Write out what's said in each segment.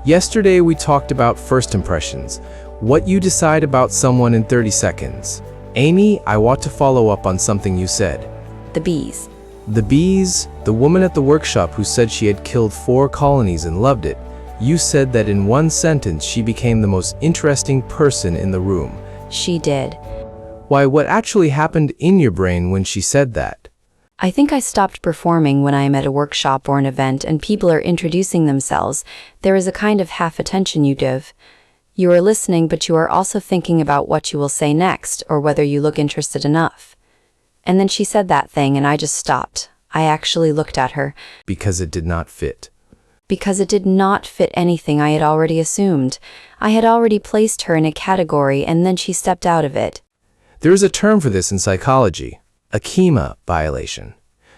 Yesterday we talked about first impressions, what you decide about someone in 30 seconds. Amyy, I want to follow up on something you said. The bees. The bees, the woman at the workshop who said she had killed 4 colonies and loved it. You said that in one sentence she became the most interesting person in the room. She did. Why, what actually happened in your brain when she said that? I think I stopped performing when I am at a workshop or an event and people are introducing themselves. There is a kind of half attention you give. You are listening, but you are also thinking about what you will say next or whether you look interested enough. And then she said that thing and I just stopped. I actually looked at her. Because it did not fit. Because it did not fit anything I had already assumed. I had already placed her in a category and then she stepped out of it. There is a term for this in psychology, a schema violation.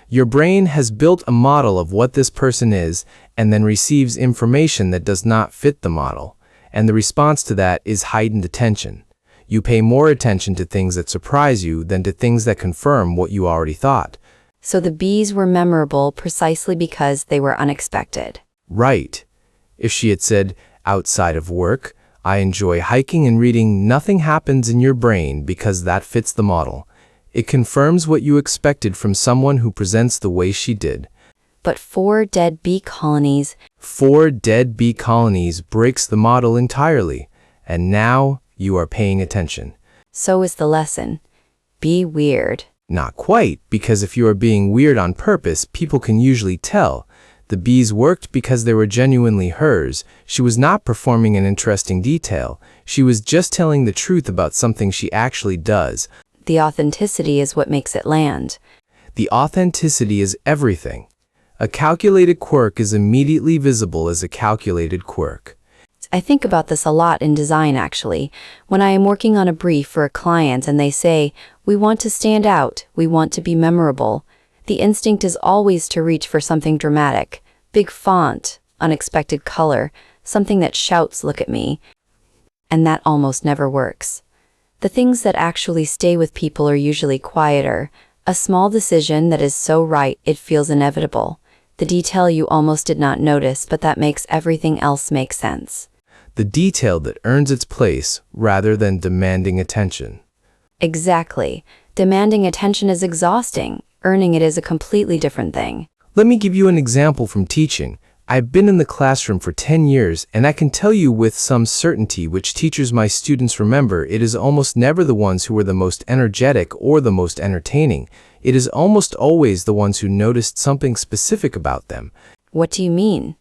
Your brain has built a model of what this person is and then receives information that does not fit the model. And the response to that is heightened attention. You pay more attention to things that surprise you than to things that confirm what you already thought. So the bees were memorable precisely because they were unexpected. Right. If she had said, outside of work, I enjoy hiking and reading, nothing happens in your brain because that fits the model. It confirms what you expected from someone who presents the way she did. But 4 dead bee colonies. 4 dead bee colonies breaks the model entirely. And now you are paying attention. So is the lesson. Be weird. Not quite, because if you are being weird on purpose, people can usually tell. The bees worked because they were genuinely hers. She was not performing an interesting detail. She was just telling the truth about something she actually does. The authenticity is what makes it land. The authenticity is everything. A calculated quirk is immediately visible as a calculated quirk. I think about this a lot in design, actually. When I am working on a brief for a client and they say, we want to stand out, we want to be memorable, the instinct is always to reach for something dramatic, big font, unexpected color, something that shouts, look at me. And that almost never works. The things that actually stay with people are usually quieter, a small decision that is so right it feels inevitable, the detail you almost did not notice but that makes everything else make sense. The detail that earns its place rather than demanding attention. Exactly. Demanding attention is exhausting. Earning it is a completely different thing. Let me give you an example from teaching. I've been in the classroom for 10 years, and I can tell you with some certainty which teachers my students remember. It is almost never the ones who were the most energetic or the most entertaining. It is almost always the ones who noticed something specific about them. What do you mean?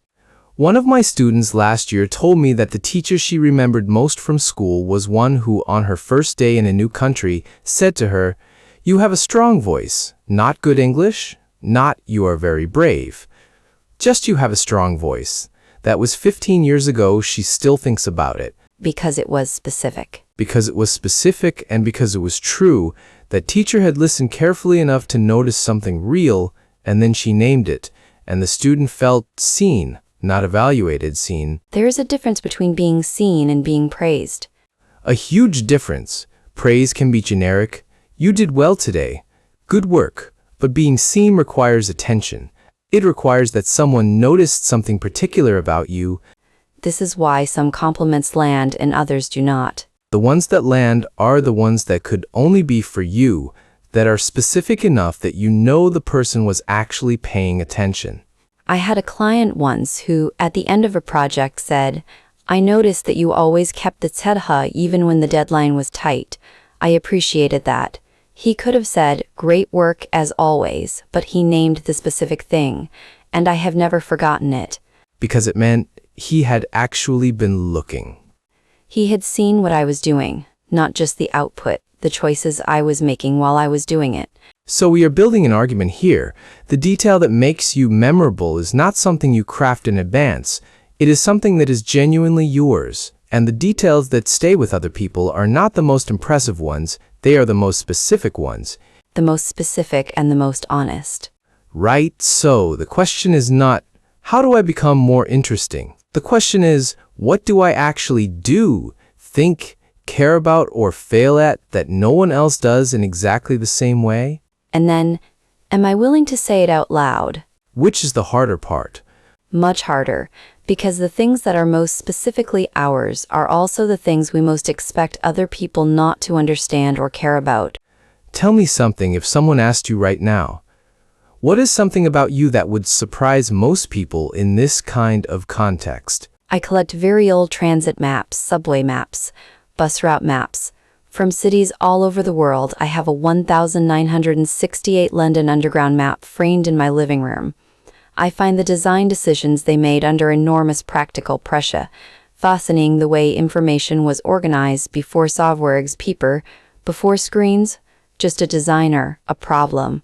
One of my students last year told me that the teacher she remembered most from school was one who, on her first day in a new country, said to her, "You have a strong voice, not good English, not you are very brave. Just you have a strong voice." That was 15 years ago. She still thinks about it. Because it was specific. Because it was specific and because it was true. That teacher had listened carefully enough to notice something real, and then she named it, and the student felt seen, not evaluated, seen. There is a difference between being seen and being praised. A huge difference. Praise can be generic. You did well today. Good work. But being seen requires attention. It requires that someone noticed something particular about you. This is why some compliments land and others do not. The ones that land are the ones that could only be for you, that are specific enough that you know the person was actually paying attention. I had a client once who, at the end of a project, said, "I noticed that you always kept the tedha even when the deadline was tight. I appreciated that." He could have said, "Great work as always," but he named the specific thing, and I have never forgotten it. Because it meant he had actually been looking. He had seen what I was doing, not just the output, the choices I was making while I was doing it. So we are building an argument here. The detail that makes you memorable is not something you craft in advance. It is something that is genuinely yours. And the details that stay with other people are not the most impressive ones. They are the most specific ones. The most specific and the most honest. Right, so the question is not, how do I become more interesting? The question is, what do I actually do, think, care about, or fail at that no one else does in exactly the same way? And then, am I willing to say it out loud? Which is the harder part? Much harder, because the things that are most specifically ours are also the things we most expect other people not to understand or care about. Tell me something if someone asked you right now. What is something about you that would surprise most people in this kind of context? I collect very old transit maps, subway maps, bus route maps. From cities all over the world, I have a 1968 London Underground map framed in my living room. I find the design decisions they made under enormous practical pressure, fascinating the way information was organized before software's paper, before screens, just a designer, a problem.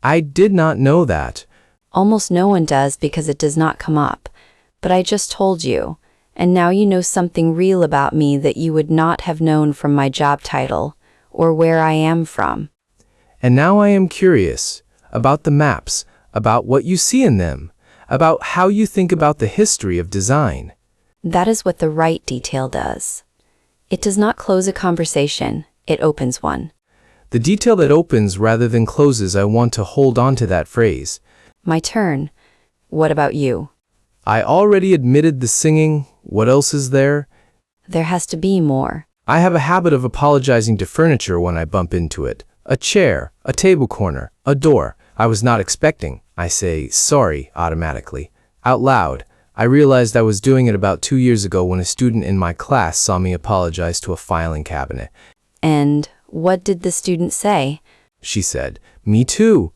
I did not know that. Almost no one does because it does not come up. But I just told you, and now you know something real about me that you would not have known from my job title, or where I am from. And now I am curious about the maps, about what you see in them, about how you think about the history of design. That is what the right detail does. It does not close a conversation, it opens one. The detail that opens rather than closes, I want to hold on to that phrase. My turn. What about you? I already admitted the singing. What else is there? There has to be more. I have a habit of apologizing to furniture when I bump into it. A chair, a table corner, a door. I was not expecting. I say sorry automatically. Out loud. I realized I was doing it about 2 years ago when a student in my class saw me apologize to a filing cabinet. And what did the student say? She said, "Me too."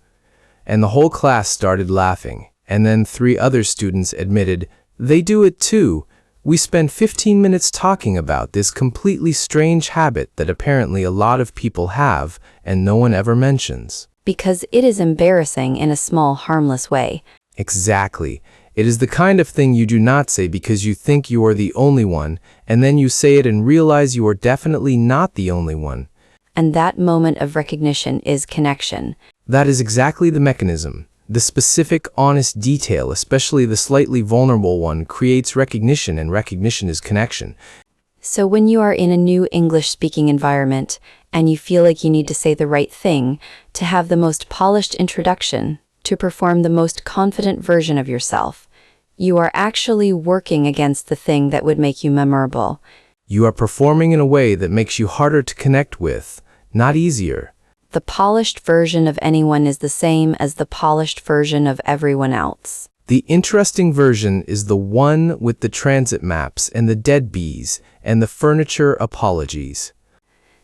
And the whole class started laughing. And then 3 other students admitted, they do it too. We spent 15 minutes talking about this completely strange habit that apparently a lot of people have and no one ever mentions. Because it is embarrassing in a small, harmless way. Exactly. It is the kind of thing you do not say because you think you are the only one, and then you say it and realize you are definitely not the only one. And that moment of recognition is connection. That is exactly the mechanism. The specific, honest detail, especially the slightly vulnerable one, creates recognition, and recognition is connection. So when you are in a new English-speaking environment, and you feel like you need to say the right thing, to have the most polished introduction, to perform the most confident version of yourself, you are actually working against the thing that would make you memorable. You are performing in a way that makes you harder to connect with, not easier. The polished version of anyone is the same as the polished version of everyone else. The interesting version is the one with the transit maps and the dead bees and the furniture apologies.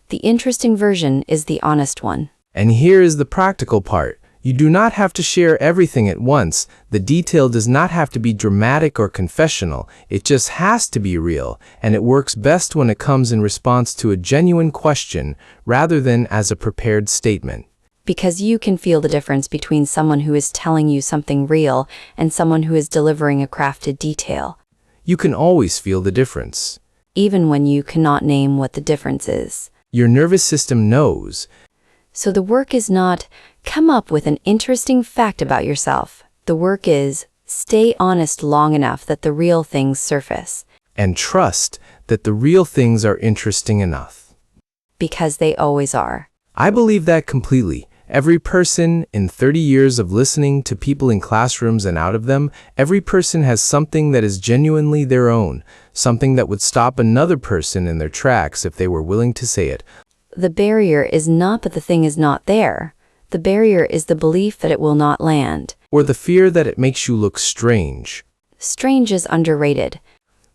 The interesting version is the honest one. And here is the practical part. You do not have to share everything at once. The detail does not have to be dramatic or confessional. It just has to be real, and it works best when it comes in response to a genuine question rather than as a prepared statement. Because you can feel the difference between someone who is telling you something real and someone who is delivering a crafted detail. You can always feel the difference. Even when you cannot name what the difference is. Your nervous system knows. So the work is not, come up with an interesting fact about yourself. The work is, stay honest long enough that the real things surface. And trust that the real things are interesting enough. Because they always are. I believe that completely. Every person, in 30 years of listening to people in classrooms and out of them, every person has something that is genuinely their own, something that would stop another person in their tracks if they were willing to say it. The barrier is not that the thing is not there. The barrier is the belief that it will not land. Or the fear that it makes you look strange. Strange is underrated.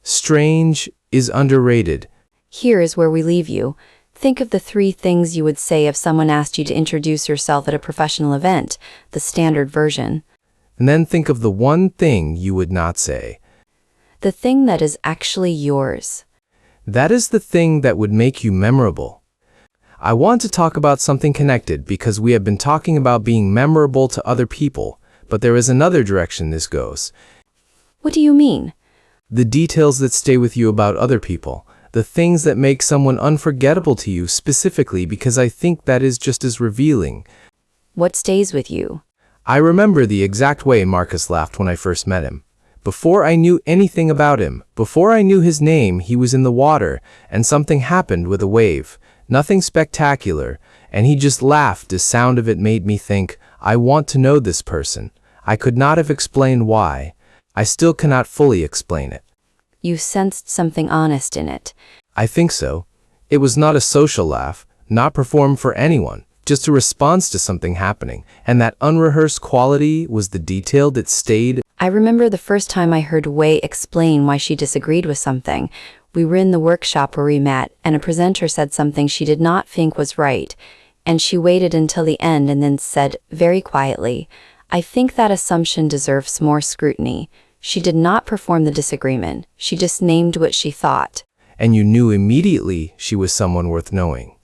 Strange is underrated. Here is where we leave you. Think of the 3 things you would say if someone asked you to introduce yourself at a professional event, the standard version. And then think of the one thing you would not say. The thing that is actually yours. That is the thing that would make you memorable. I want to talk about something connected because we have been talking about being memorable to other people, but there is another direction this goes. What do you mean? The details that stay with you about other people. The things that make someone unforgettable to you specifically, because I think that is just as revealing. What stays with you? I remember the exact way Marcus laughed when I first met him. Before I knew anything about him, before I knew his name, he was in the water, and something happened with a wave. Nothing spectacular, and he just laughed. The sound of it made me think, I want to know this person. I could not have explained why. I still cannot fully explain it. You sensed something honest in it. I think so. It was not a social laugh, not performed for anyone, just a response to something happening, and that unrehearsed quality was the detail that stayed. I remember the first time I heard Wei explain why she disagreed with something. We were in the workshop where we met, and a presenter said something she did not think was right, and she waited until the end and then said, very quietly, I think that assumption deserves more scrutiny. She did not perform the disagreement. She just named what she thought. And you knew immediately she was someone worth knowing.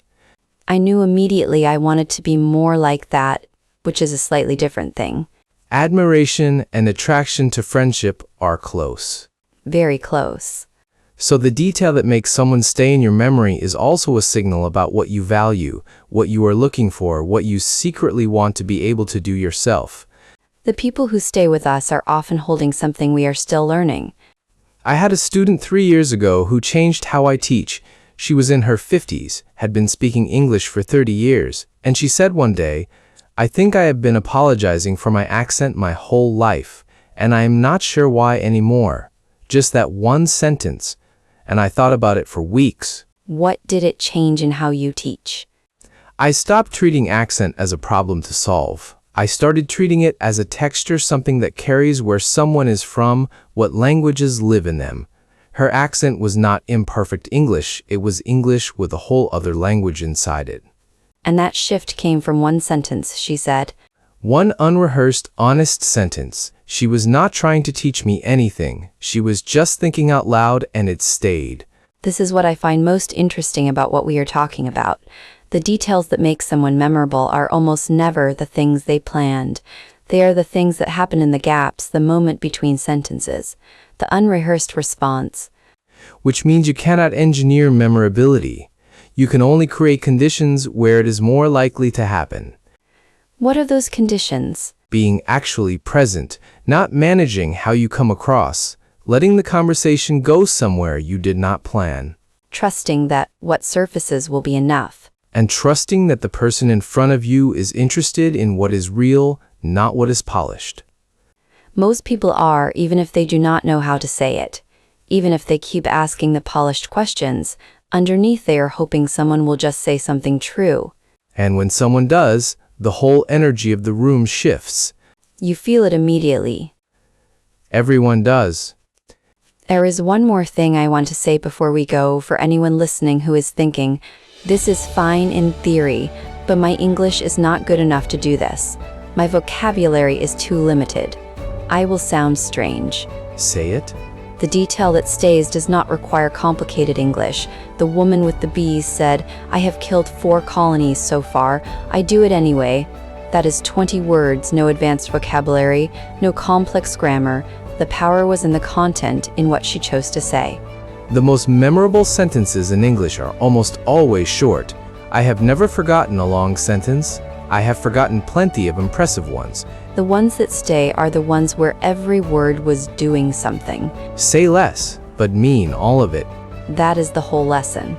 I knew immediately I wanted to be more like that, which is a slightly different thing. Admiration and attraction to friendship are close. Very close. So the detail that makes someone stay in your memory is also a signal about what you value, what you are looking for, what you secretly want to be able to do yourself. The people who stay with us are often holding something we are still learning. I had a student 3 years ago who changed how I teach. She was in her 50s, had been speaking English for 30 years, and she said one day, I think I have been apologizing for my accent my whole life, and I am not sure why anymore. Just that one sentence, and I thought about it for weeks. What did it change in how you teach? I stopped treating accent as a problem to solve. I started treating it as a texture, something that carries where someone is from, what languages live in them. Her accent was not imperfect English, it was English with a whole other language inside it. And that shift came from one sentence, she said. One unrehearsed, honest sentence. She was not trying to teach me anything. She was just thinking out loud, and it stayed. This is what I find most interesting about what we are talking about. The details that make someone memorable are almost never the things they planned. They are the things that happen in the gaps, the moment between sentences, the unrehearsed response. Which means you cannot engineer memorability. You can only create conditions where it is more likely to happen. What are those conditions? Being actually present, not managing how you come across, letting the conversation go somewhere you did not plan. Trusting that what surfaces will be enough. And trusting that the person in front of you is interested in what is real, not what is polished. Most people are, even if they do not know how to say it. Even if they keep asking the polished questions, underneath they are hoping someone will just say something true. And when someone does, the whole energy of the room shifts. You feel it immediately. Everyone does. There is one more thing I want to say before we go for anyone listening who is thinking, this is fine in theory, but my English is not good enough to do this. My vocabulary is too limited. I will sound strange. Say it. The detail that stays does not require complicated English. The woman with the bees said, I have killed 4 colonies so far. I do it anyway. That is 20 words, no advanced vocabulary, no complex grammar. The power was in the content, in what she chose to say. The most memorable sentences in English are almost always short. I have never forgotten a long sentence. I have forgotten plenty of impressive ones. The ones that stay are the ones where every word was doing something. Say less, but mean all of it. That is the whole lesson.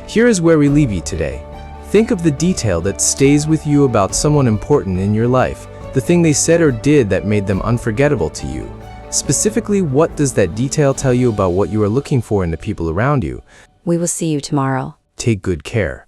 Here is where we leave you today. Think of the detail that stays with you about someone important in your life, the thing they said or did that made them unforgettable to you. Specifically, what does that detail tell you about what you are looking for in the people around you? We will see you tomorrow. Take good care.